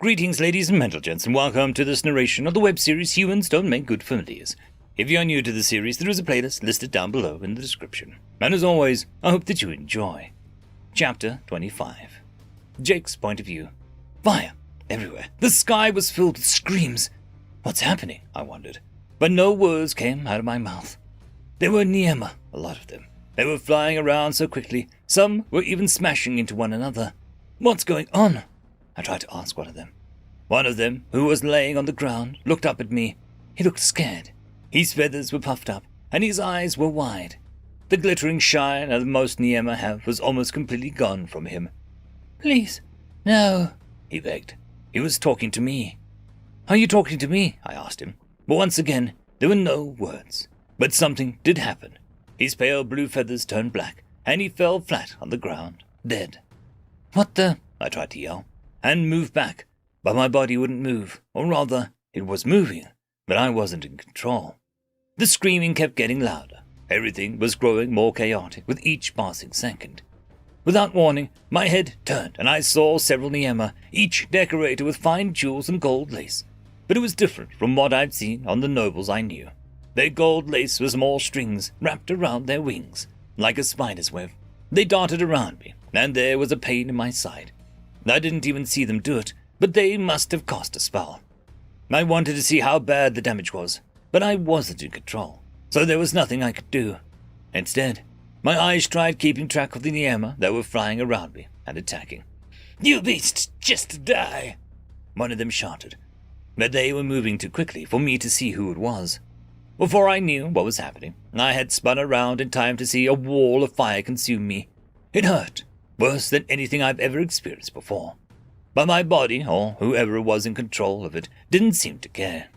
Greetings, ladies and gents, and welcome to this narration of the web series Humans Don't Make Good Familiars. If you are new to the series, there is a playlist listed down below in the description. And as always, I hope that you enjoy. Chapter 25. Jake's point of view. Fire everywhere. The sky was filled with screams. What's happening? I wondered. But no words came out of my mouth. There were Niema, a lot of them. They were flying around so quickly, some were even smashing into one another. What's going on? I tried to ask one of them. One of them, who was laying on the ground, looked up at me. He looked scared. His feathers were puffed up, and his eyes were wide. The glittering shine that most Niema have was almost completely gone from him. Please, no, he begged. He was talking to me. Are you talking to me? I asked him. But once again, there were no words. But something did happen. His pale blue feathers turned black, and he fell flat on the ground, dead. What the? I tried to yell, and move back, but my body wouldn't move, or rather, it was moving, but I wasn't in control. The screaming kept getting louder. Everything was growing more chaotic with each passing second. Without warning, my head turned, and I saw several Niema, each decorated with fine jewels and gold lace. But it was different from what I'd seen on the nobles I knew. Their gold lace was more strings wrapped around their wings, like a spider's web. They darted around me, and there was a pain in my side. I didn't even see them do it, but they must have cast a spell. I wanted to see how bad the damage was, but I wasn't in control, so there was nothing I could do. Instead, my eyes tried keeping track of the Niema that were flying around me and attacking. You beasts, just die! One of them shouted, but they were moving too quickly for me to see who it was. Before I knew what was happening, I had spun around in time to see a wall of fire consume me. It hurt, worse than anything I've ever experienced before. But my body, or whoever was in control of it, didn't seem to care.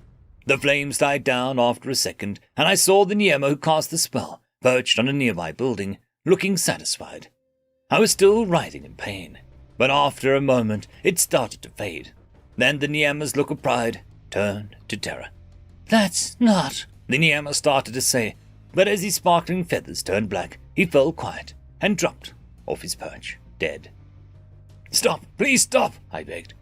The flames died down after a second, and I saw the Niema who cast the spell, perched on a nearby building, looking satisfied. I was still writhing in pain, but after a moment it started to fade. Then the Niema's look of pride turned to terror. That's not, the Niema started to say, but as his sparkling feathers turned black, he fell quiet and dropped off his perch, dead. Stop, please stop, I begged.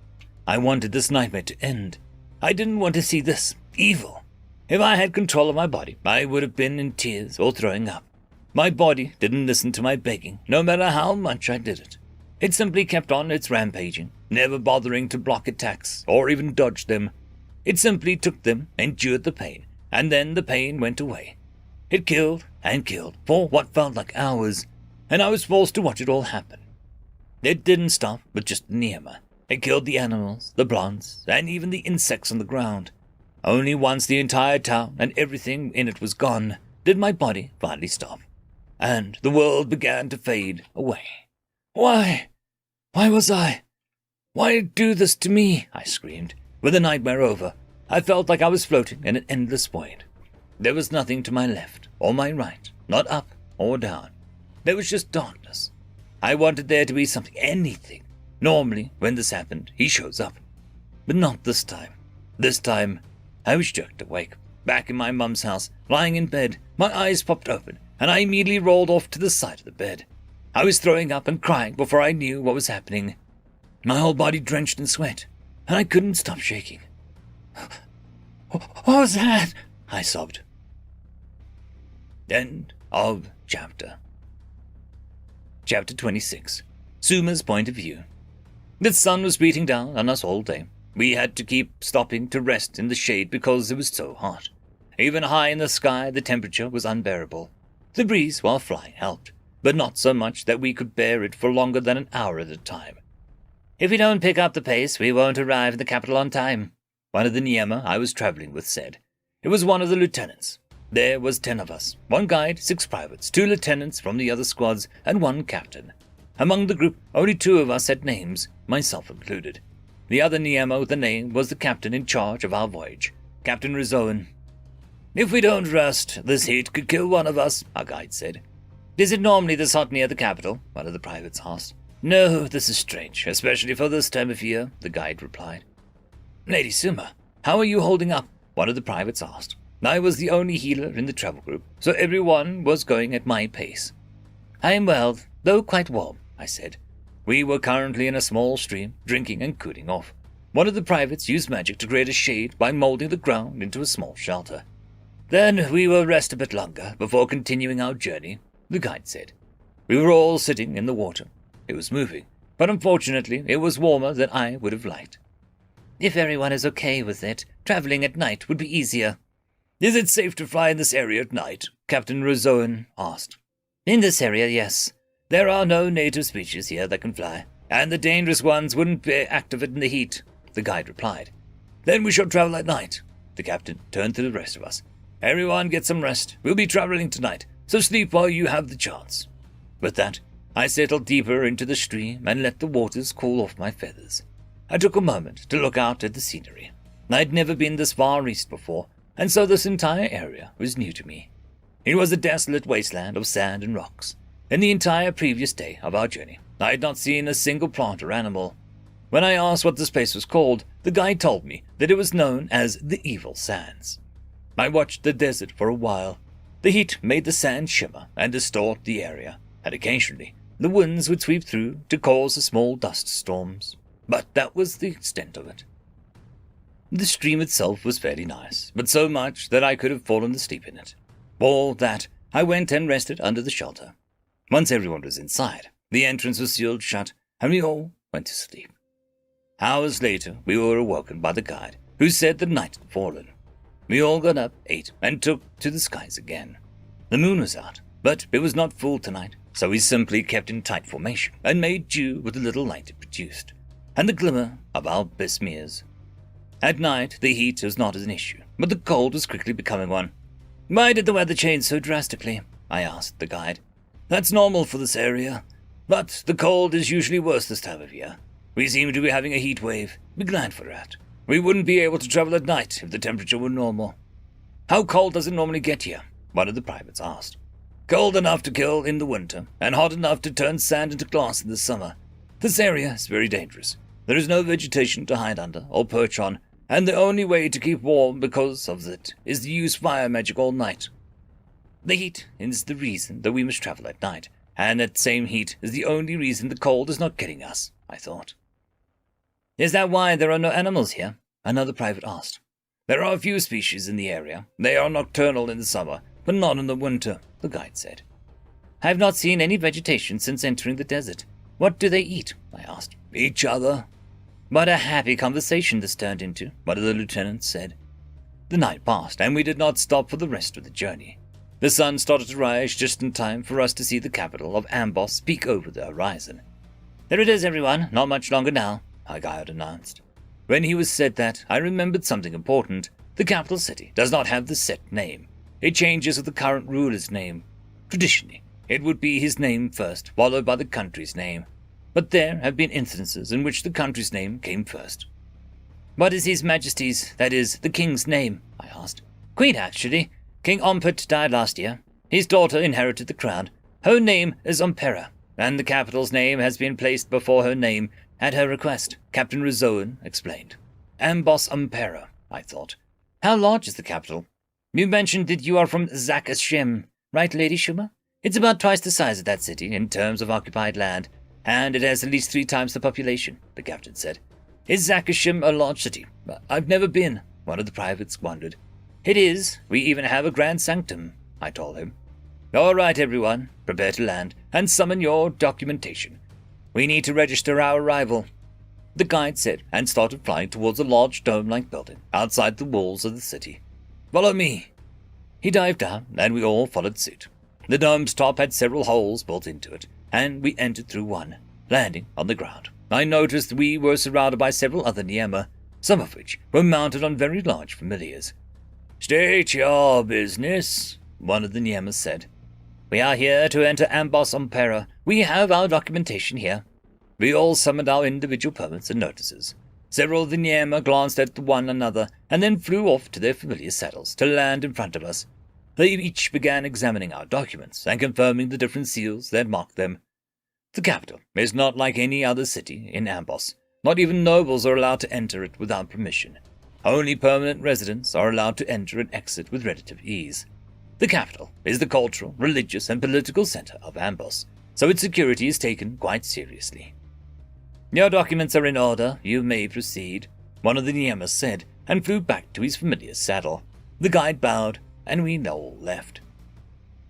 I wanted this nightmare to end. I didn't want to see this evil. If I had control of my body, I would have been in tears or throwing up. My body didn't listen to my begging, no matter how much I did it. It simply kept on its rampaging, never bothering to block attacks or even dodge them. It simply took them, endured the pain, and then the pain went away. It killed and killed for what felt like hours, and I was forced to watch it all happen. It didn't stop with just Niema. It killed the animals, the plants, and even the insects on the ground. Only once the entire town and everything in it was gone did my body finally stop, and the world began to fade away. Why? Why was I? Why do this to me? I screamed. With the nightmare over, I felt like I was floating in an endless void. There was nothing to my left or my right, not up or down. There was just darkness. I wanted there to be something, anything. Normally, when this happened, he shows up. But not this time. This time, I was jerked awake, back in my mum's house, lying in bed. My eyes popped open, and I immediately rolled off to the side of the bed. I was throwing up and crying before I knew what was happening. My whole body drenched in sweat, and I couldn't stop shaking. What was that? I sobbed. End of chapter. Chapter 26. Suma's point of view. The sun was beating down on us all day. We had to keep stopping to rest in the shade because it was so hot. Even high in the sky, the temperature was unbearable. The breeze while flying helped, but not so much that we could bear it for longer than an hour at a time. If we don't pick up the pace, we won't arrive at the capital on time, one of the Niema I was traveling with said. It was one of the lieutenants. There was 10 of us, 1 guide, 6 privates, 2 lieutenants from the other squads, and 1 captain. Among the group, only 2 of us had names, myself included. The other Niema with a name was the captain in charge of our voyage, Captain Rizoan. If we don't rest, this heat could kill one of us, our guide said. Is it normally this hot near the capital? One of the privates asked. No, this is strange, especially for this time of year, the guide replied. Lady Suma, how are you holding up? One of the privates asked. I was the only healer in the travel group, so everyone was going at my pace. I am well, though quite warm, I said. We were currently in a small stream, drinking and cooling off. one of the privates used magic to create a shade by molding the ground into a small shelter. Then we will rest a bit longer before continuing our journey, the guide said. We were all sitting in the water. It was moving, but unfortunately it was warmer than I would have liked. If everyone is okay with it, traveling at night would be easier. Is it safe to fly in this area at night? Captain Rozoan asked. In this area, yes. There are no native species here that can fly, and the dangerous ones wouldn't be active in the heat, the guide replied. Then we shall travel at night. The captain turned to the rest of us. Everyone get some rest. We'll be traveling tonight, so sleep while you have the chance. With that, I settled deeper into the stream and let the waters cool off my feathers. I took a moment to look out at the scenery. I had never been this far east before, and so this entire area was new to me. It was a desolate wasteland of sand and rocks. In the entire previous day of our journey, I had not seen a single plant or animal. When I asked what this place was called, the guide told me that it was known as the Evil Sands. I watched the desert for a while. The heat made the sand shimmer and distort the area, and occasionally the winds would sweep through to cause small dust storms. But that was the extent of it. The stream itself was fairly nice, but so much that I could have fallen asleep in it. For all that, I went and rested under the shelter. Once everyone was inside, the entrance was sealed shut, and we all went to sleep. Hours later, we were awoken by the guide, who said the night had fallen. We all got up, ate, and took to the skies again. The moon was out, but it was not full tonight, so we simply kept in tight formation and made do with the little light it produced, and the glimmer of our besmears. At night, the heat was not an issue, but the cold was quickly becoming one. Why did the weather change so drastically? I asked the guide. That's normal for this area, but the cold is usually worse this time of year. We seem to be having a heat wave. Be glad for that. We wouldn't be able to travel at night if the temperature were normal. How cold does it normally get here? One of the privates asked. Cold enough to kill in the winter, and hot enough to turn sand into glass in the summer. This area is very dangerous. There is no vegetation to hide under or perch on, and the only way to keep warm because of it is to use fire magic all night. The heat is the reason that we must travel at night, and that same heat is the only reason the cold is not getting us, I thought. Is that why there are no animals here? Another private asked. There are a few species in the area. They are nocturnal in the summer, but not in the winter, the guide said. I have not seen any vegetation since entering the desert. What do they eat? I asked. Each other. What a happy conversation this turned into, one of the lieutenants said. The night passed, and we did not stop for the rest of the journey. The sun started to rise just in time for us to see the capital of Ambos peek over the horizon. There it is, everyone. Not much longer now, our guide announced. When he was said that, I remembered something important. The capital city does not have the set name. It changes with the current ruler's name. Traditionally, it would be his name first, followed by the country's name. But there have been instances in which the country's name came first. What is His Majesty's, that is, the King's name? I asked. Queen, actually. King Ompert died last year. His daughter inherited the crown. Her name is Ompera, and the capital's name has been placed before her name at her request, Captain Rozoan explained. Ambos Ompera, I thought. How large is the capital? You mentioned that you are from Zack-Hashem, right, Lady Schumer? It's about twice the size of that city in terms of occupied land, and it has at least 3 times the population, the captain said. Is Zack-Hashem a large city? I've never been, one of the privates wondered. It is. We even have a grand sanctum, I told him. All right, everyone, prepare to land and summon your documentation. We need to register our arrival, the guide said, and started flying towards a large dome-like building outside the walls of the city. Follow me. He dived down, and we all followed suit. The dome's top had several holes built into it, and we entered through one, landing on the ground. I noticed we were surrounded by several other Niema, some of which were mounted on very large familiars. State your business, one of the Niemas said. We are here to enter Ambos Ompera. We have our documentation here. We all summoned our individual permits and notices. Several of the Niema glanced at one another and then flew off to their familiar saddles to land in front of us. They each began examining our documents and confirming the different seals that marked them. The capital is not like any other city in Ambos. Not even nobles are allowed to enter it without permission. Only permanent residents are allowed to enter and exit with relative ease. The capital is the cultural, religious, and political center of Ambos, so its security is taken quite seriously. Your documents are in order. You may proceed, one of the Niemas said, and flew back to his familiar saddle. The guide bowed, and we all left.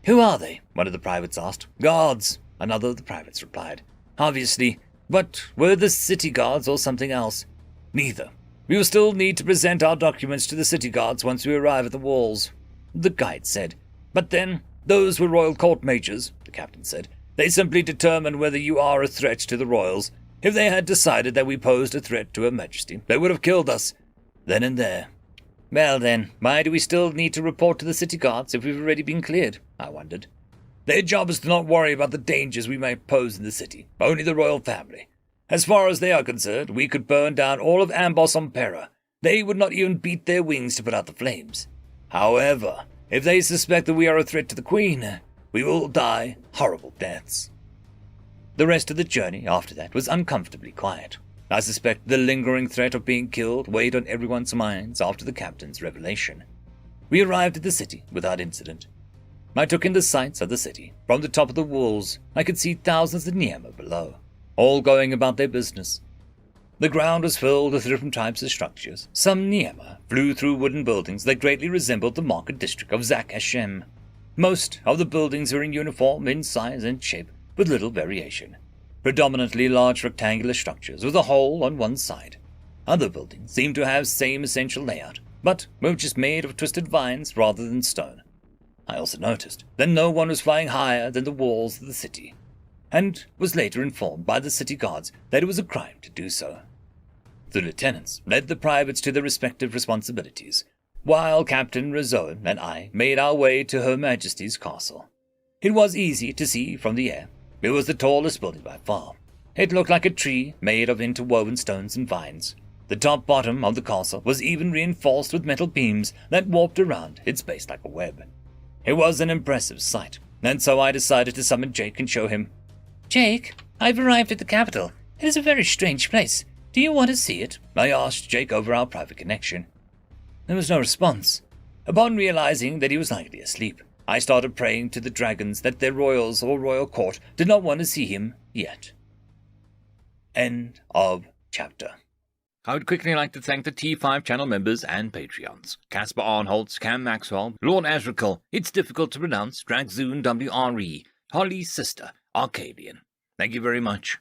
"Who are they?" one of the privates asked. "Guards," another of the privates replied. "Obviously. But were the city guards or something else?" "Neither. We will still need to present our documents to the city guards once we arrive at the walls," the guide said. "But then, those were royal court marchers," the captain said. "They simply determine whether you are a threat to the royals. If they had decided that we posed a threat to Her Majesty, they would have killed us, then and there." "Well then, why do we still need to report to the city guards if we've already been cleared?" I wondered. "Their job is to not worry about the dangers we may pose in the city, only the royal family. As far as they are concerned, we could burn down all of Ágoston. They would not even beat their wings to put out the flames. However, if they suspect that we are a threat to the Queen, we will die horrible deaths." The rest of the journey after that was uncomfortably quiet. I suspect the lingering threat of being killed weighed on everyone's minds after the captain's revelation. We arrived at the city without incident. I took in the sights of the city. From the top of the walls, I could see thousands of Niema below, all going about their business. The ground was filled with different types of structures. Some Niema flew through wooden buildings that greatly resembled the market district of Zak Hashem. Most of the buildings were in uniform in size and shape, with little variation. Predominantly large rectangular structures with a hole on one side. Other buildings seemed to have same essential layout, but were just made of twisted vines rather than stone. I also noticed that no one was flying higher than the walls of the city, and was later informed by the city guards that it was a crime to do so. The lieutenants led the privates to their respective responsibilities, while Captain Rizzo and I made our way to Her Majesty's castle. It was easy to see from the air. It was the tallest building by far. It looked like a tree made of interwoven stones and vines. The top bottom of the castle was even reinforced with metal beams that warped around its base like a web. It was an impressive sight, and so I decided to summon Jake and show him. "Jake, I've arrived at the capital. It is a very strange place. Do you want to see it?" I asked Jake over our private connection. There was no response. Upon realizing that he was likely asleep, I started praying to the dragons that their royals or royal court did not want to see him yet. End of chapter. I would quickly like to thank the T5 channel members and Patreons. Caspar Arnholtz, Cam Maxwell, Lord Azrakal, It's Difficult to Pronounce, Dragzoon WRE, Holly's Sister, Arcadian. Thank you very much.